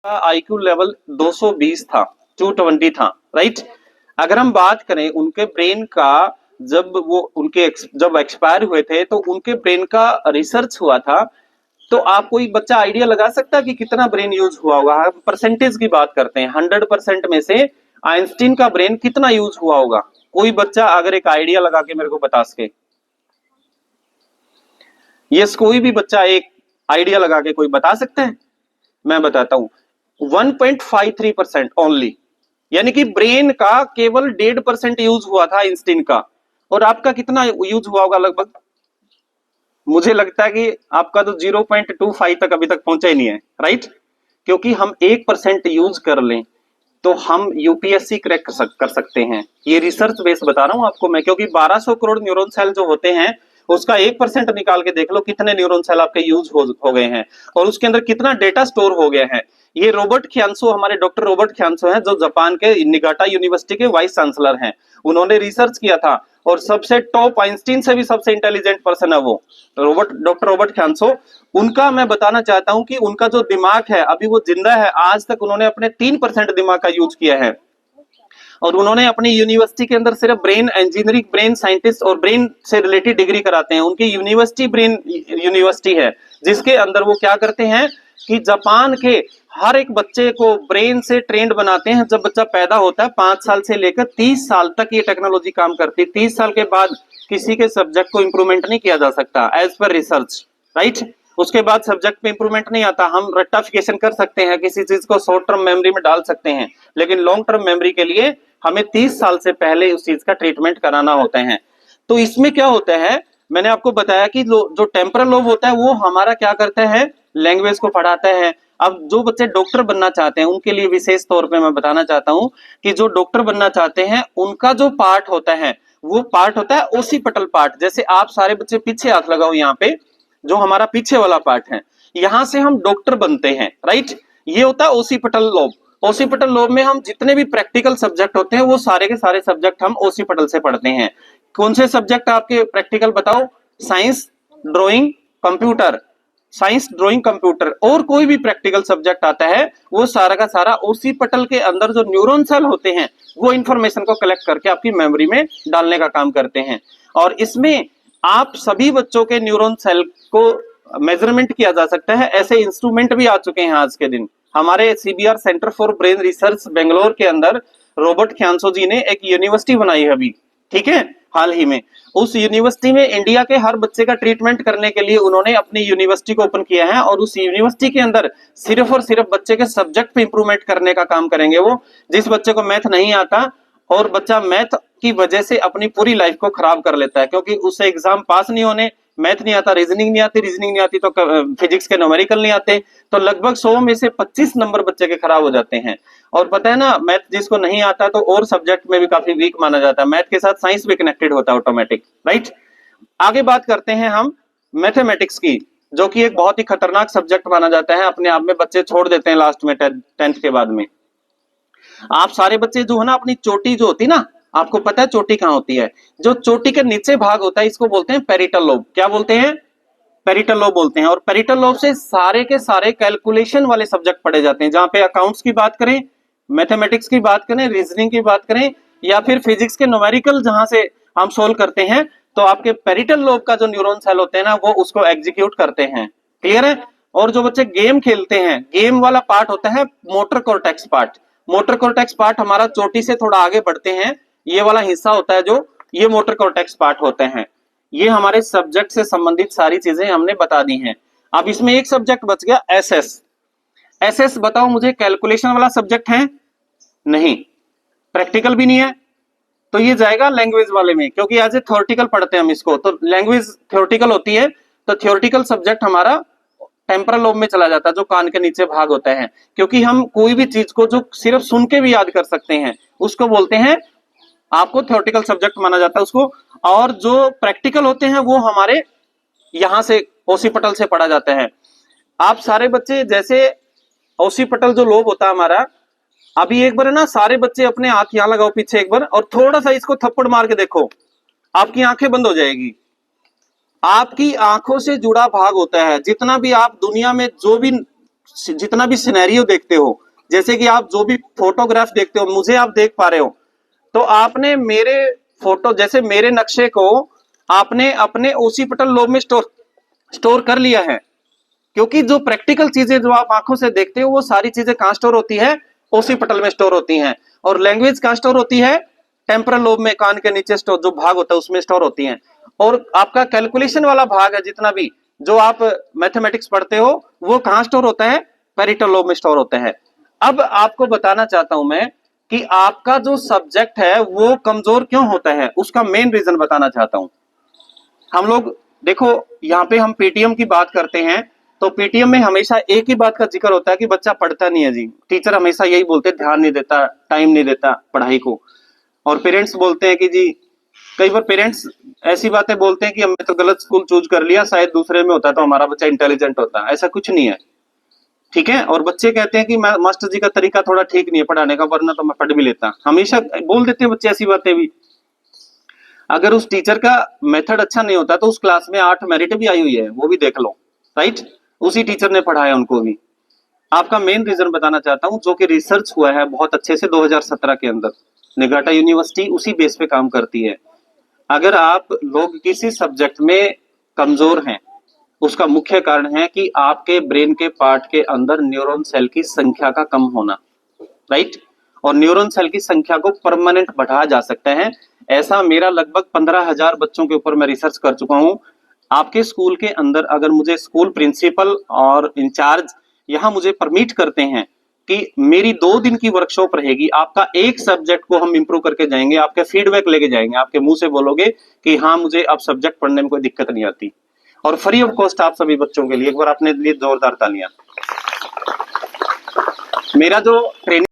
IQ level 220 था, 220 था, right. अगर हम बात करें उनके ब्रेन का, जब एक्सपायर हुए थे तो उनके ब्रेन का रिसर्च हुआ था, तो आप कोई बच्चा आइडिया लगा सकता है कि कितना ब्रेन यूज हुआ होगा? हम परसेंटेज की बात करते हैं, 100% में से आइंस्टीन का ब्रेन कितना यूज हुआ होगा? कोई बच्चा अगर एक आइडिया लगा के मेरे को बता सके। यस, कोई भी बच्चा एक आइडिया लगा के कोई बता सकता है? मैं बताता हूं, 1.53% ओनली, यानी कि ब्रेन का केवल 1.5% यूज हुआ था आइंस्टीन का। और आपका कितना यूज हुआ होगा लगभग? मुझे लगता है कि आपका तो 0.25 तक अभी तक पहुंचा ही नहीं है, राइट। क्योंकि हम 1% यूज कर लें तो हम यूपीएससी क्रैक कर सकते हैं। ये रिसर्च बेस बता रहा हूं आपको मैं, क्योंकि 1200 करोड़ न्यूरॉन सेल जो होते हैं उसका 1% निकाल के देख लो कितने न्यूरॉन सेल आपके यूज हो गए हैं और उसके अंदर कितना डेटा स्टोर हो गया है। ये रॉबर्ट ख्यान्सो, हमारे डॉक्टर रॉबर्ट ख्यान्सो हैं, जो जापान के निगाटा यूनिवर्सिटी के वाइस चांसलर हैं। उन्होंने रिसर्च किया था और सबसे टॉप, आइंस्टीन से भी सबसे इंटेलिजेंट पर्सन है वो डॉक्टर रॉबर्ट ख्यान्सो। उनका मैं बताना चाहता हूं कि उनका जो दिमाग है, अभी वो जिंदा है, आज तक उन्होंने अपने 3% दिमाग का यूज किया है। और उन्होंने अपनी यूनिवर्सिटी के अंदर सिर्फ ब्रेन इंजीनियरिंग, ब्रेन साइंटिस्ट और ब्रेन से रिलेटेड डिग्री कराते हैं। उनकी यूनिवर्सिटी ब्रेन यूनिवर्सिटी है, जिसके अंदर वो क्या करते हैं कि जापान के हर एक बच्चे को ब्रेन से ट्रेंड बनाते हैं। जब बच्चा पैदा होता है 5 साल से लेकर 30 साल तक ये टेक्नोलॉजी काम करती है। 30 साल के बाद किसी के सब्जेक्ट को इंप्रूवमेंट नहीं किया जा सकता एज पर रिसर्च, राइट। उसके बाद सब्जेक्ट पे इंप्रूवमेंट नहीं आता। हम रट्टाफिकेशन कर सकते हैं, किसी चीज को शॉर्ट टर्म मेमोरी में डाल सकते हैं, लेकिन लॉन्ग टर्म मेमोरी के लिए हमें 30 साल से पहले उस चीज का ट्रीटमेंट कराना होता है। तो इसमें क्या होता है, मैंने आपको बताया कि जो टेम्परल लोब होता है वो हमारा क्या करता है, लैंग्वेज को पढ़ाता है। अब जो बच्चे डॉक्टर बनना चाहते हैं उनके लिए विशेष तौर पे मैं बताना चाहता हूं कि जो डॉक्टर बनना चाहते हैं उनका जो पार्ट होता है वो पार्ट होता है ओसीपटल पार्ट। जैसे आप सारे बच्चे पीछे हाथ लगाओ, यहाँ पे जो हमारा पीछे वाला पार्ट है, यहां से हम डॉक्टर बनते हैं, राइट। ये होता है ओसीपटल लोब। ओसीपटल लोब में हम जितने भी प्रैक्टिकल सब्जेक्ट होते हैं वो सारे के सारे सब्जेक्ट हम ओसीपटल से पढ़ते हैं। कौन से सब्जेक्ट आपके प्रैक्टिकल बताओ? Science, drawing, computer, science, drawing, computer, और कोई भी प्रैक्टिकल सब्जेक्ट आता है वो सारा का सारा ओसीपटल के अंदर जो न्यूरॉन सेल होते हैं वो इंफॉर्मेशन को कलेक्ट करके आपकी मेमोरी में डालने का काम करते हैं। और इसमें आप सभी बच्चों के न्यूरॉन सेल को मेजरमेंट किया जा सकता है। ऐसे इंस्ट्रूमेंट भी आ चुके हैं आज के दिन। हमारे CBR centre for brain research Bangalore के अंदर रॉबर्ट ख्यान्सो जी ने एक यूनिवर्सिटी बनाई है अभी, ठीक है, हाल ही में। उस यूनिवर्सिटी में इंडिया के हर बच्चे का ट्रीटमेंट करने के लिए उन्होंने अपनी यूनिवर्सिटी को ओपन किया है। और उस यूनिवर्सिटी के अंदर सिर्फ और सिर्फ बच्चे के सब्जेक्ट पे इंप्रूवमेंट करने का काम करेंगे वो। जिस बच्चे को मैथ नहीं आता और बच्चा मैथ की वजह से अपनी पूरी लाइफ को खराब कर लेता है, क्योंकि उसे एग्जाम पास नहीं होने, मैथ नहीं आता, रीजनिंग नहीं आती, रीजनिंग नहीं आती तो फिजिक्स के न्यूमेरिकल नहीं आते, तो लगभग 100 में से 25 नंबर बच्चे के खराब हो जाते हैं। और पता है ना, मैथ जिसको नहीं आता तो और सब्जेक्ट में भी काफी वीक माना जाता है। मैथ के साथ साइंस भी कनेक्टेड होता है ऑटोमेटिक, राइट। आगे बात करते हैं हम मैथमेटिक्स की, जो कि एक बहुत ही खतरनाक सब्जेक्ट माना जाता है। अपने आप में बच्चे छोड़ देते हैं लास्ट में, 10th के बाद में। आप सारे बच्चे जो है ना, अपनी चोटी जो होती है ना, आपको पता है चोटी कहाँ होती है? जो चोटी के नीचे भाग होता है इसको बोलते हैं पेरिटल लोब। क्या बोलते हैं? पेरिटल लोब बोलते हैं। और पेरिटल लोब से सारे के सारे कैलकुलेशन वाले सब्जेक्ट पढ़े जाते हैं, जहां पे अकाउंट्स की बात करें, मैथमेटिक्स की बात करें, रीजनिंग की बात करें, या फिर फिजिक्स के न्यूमेरिकल जहां से हम सोल्व करते हैं, तो आपके पेरिटल लोब का जो न्यूरॉन सेल होते हैं ना, वो उसको एग्जीक्यूट करते हैं। क्लियर है? और जो बच्चे गेम खेलते हैं, गेम वाला पार्ट होता है motor cortex part. Motor cortex part हमारा चोटी से थोड़ा आगे बढ़ते हैं, ये वाला हिस्सा होता है जो, ये मोटर कॉर्टेक्स पार्ट होते हैं। ये हमारे सब्जेक्ट से संबंधित सारी चीजें हमने बता दी हैं। अब इसमें एक सब्जेक्ट बच गया, एसएस। एसएस बताओ मुझे, कैलकुलेशन वाला सब्जेक्ट है? नहीं, प्रैक्टिकल भी नहीं है, तो ये जाएगा लैंग्वेज वाले में, क्योंकि एज ए थ्योरेटिकल पढ़ते हैं हम इसको, तो लैंग्वेज थ्योरेटिकल होती है, तो थ्योरेटिकल सब्जेक्ट हमारा टेम्परल लोब में चला जाता है, जो कान के नीचे भाग होता है। क्योंकि हम कोई भी चीज को जो सिर्फ सुन के भी याद कर सकते हैं उसको बोलते हैं, आपको थ्योरेटिकल सब्जेक्ट माना जाता है उसको। और जो प्रैक्टिकल होते हैं वो हमारे यहां से ओसीपटल से पढ़ा जाता है। आप सारे बच्चे, जैसे ओसीपटल जो लोब होता है हमारा, अभी एक बार ना सारे बच्चे अपने हाथ यहां लगाओ पीछे एक बार, और थोड़ा सा इसको थप्पड़ मार के देखो, आपकी आंखें बंद हो जाएगी। आपकी आंखों से जुड़ा भाग होता है, जितना भी आप दुनिया में जो भी जितना भी सिनेरियो देखते हो, जैसे कि आप जो भी फोटोग्राफ देखते हो, मुझे आप देख पा रहे हो, तो आपने मेरे फोटो, जैसे मेरे नक्शे को आपने अपने ओसीपटल लोब में स्टोर कर लिया है, क्योंकि जो प्रैक्टिकल चीजें जो आप आंखों से देखते हो वो सारी चीजें कहां स्टोर होती है, ओसीपटल में स्टोर होती हैं। और लैंग्वेज कहां स्टोर होती है, टेम्परल लोब में, कान के नीचे स्टोर जो भाग होता है उसमें स्टोर होती हैं। और आपका कैलकुलेशन वाला भाग है, जितना भी जो आप मैथमेटिक्स पढ़ते हो, वो कहां स्टोर होता है, पेरिटल लोब में स्टोर होता है। अब आपको बताना चाहता हूं मैं कि आपका जो सब्जेक्ट है वो कमजोर क्यों होता है, उसका मेन रीजन बताना चाहता हूं। हम लोग देखो, यहाँ पे हम पीटीएम की बात करते हैं, तो पीटीएम में हमेशा एक ही बात का जिक्र होता है कि बच्चा पढ़ता नहीं है जी। टीचर हमेशा यही बोलते, ध्यान नहीं देता, टाइम नहीं देता पढ़ाई को। और पेरेंट्स बोलते हैं कि जी, कई बार पेरेंट्स ऐसी बातें बोलते हैं कि हमने तो गलत स्कूल चूज कर लिया, शायद दूसरे में होता तो हमारा बच्चा इंटेलिजेंट होता। ऐसा कुछ नहीं है, ठीक है। और बच्चे कहते हैं कि मास्टर जी का तरीका थोड़ा ठीक नहीं है पढ़ाने का, वरना तो मैं पढ़ भी लेता। हमेशा बोल देते हैं बच्चे ऐसी बातें भी। अगर उस टीचर का मेथड अच्छा नहीं होता तो उस क्लास में 8 मेरिट भी आई हुई है, वो भी देख लो, राइट। उसी टीचर ने पढ़ाया उनको भी। आपका मेन रीजन बताना चाहता हूं, जो कि रिसर्च हुआ है बहुत अच्छे से 2017 के अंदर, निगाटा यूनिवर्सिटी उसी बेस पे काम करती है। अगर आप लोग किसी सब्जेक्ट में कमजोर हैं, उसका मुख्य कारण है कि आपके ब्रेन के पार्ट के अंदर न्यूरॉन सेल की संख्या का कम होना, राइट। और न्यूरॉन सेल की संख्या को परमानेंट बढ़ाया जा सकता है। ऐसा मेरा लगभग 15,000 बच्चों के ऊपर मैं रिसर्च कर चुका हूं। आपके स्कूल के अंदर अगर मुझे स्कूल प्रिंसिपल और इंचार्ज यहां मुझे परमिट करते हैं कि मेरी 2 दिन की वर्कशॉप रहेगी, आपका एक सब्जेक्ट को हम इंप्रूव करके जाएंगे, आपके फीडबैक लेके जाएंगे, आपके मुंह से बोलोगे कि हाँ मुझे अब सब्जेक्ट पढ़ने में कोई दिक्कत नहीं आती, और फ्री ऑफ कॉस्ट आप सभी बच्चों के लिए। एक बार अपने लिए जोरदार तालियां। मेरा जो ट्रेनिंग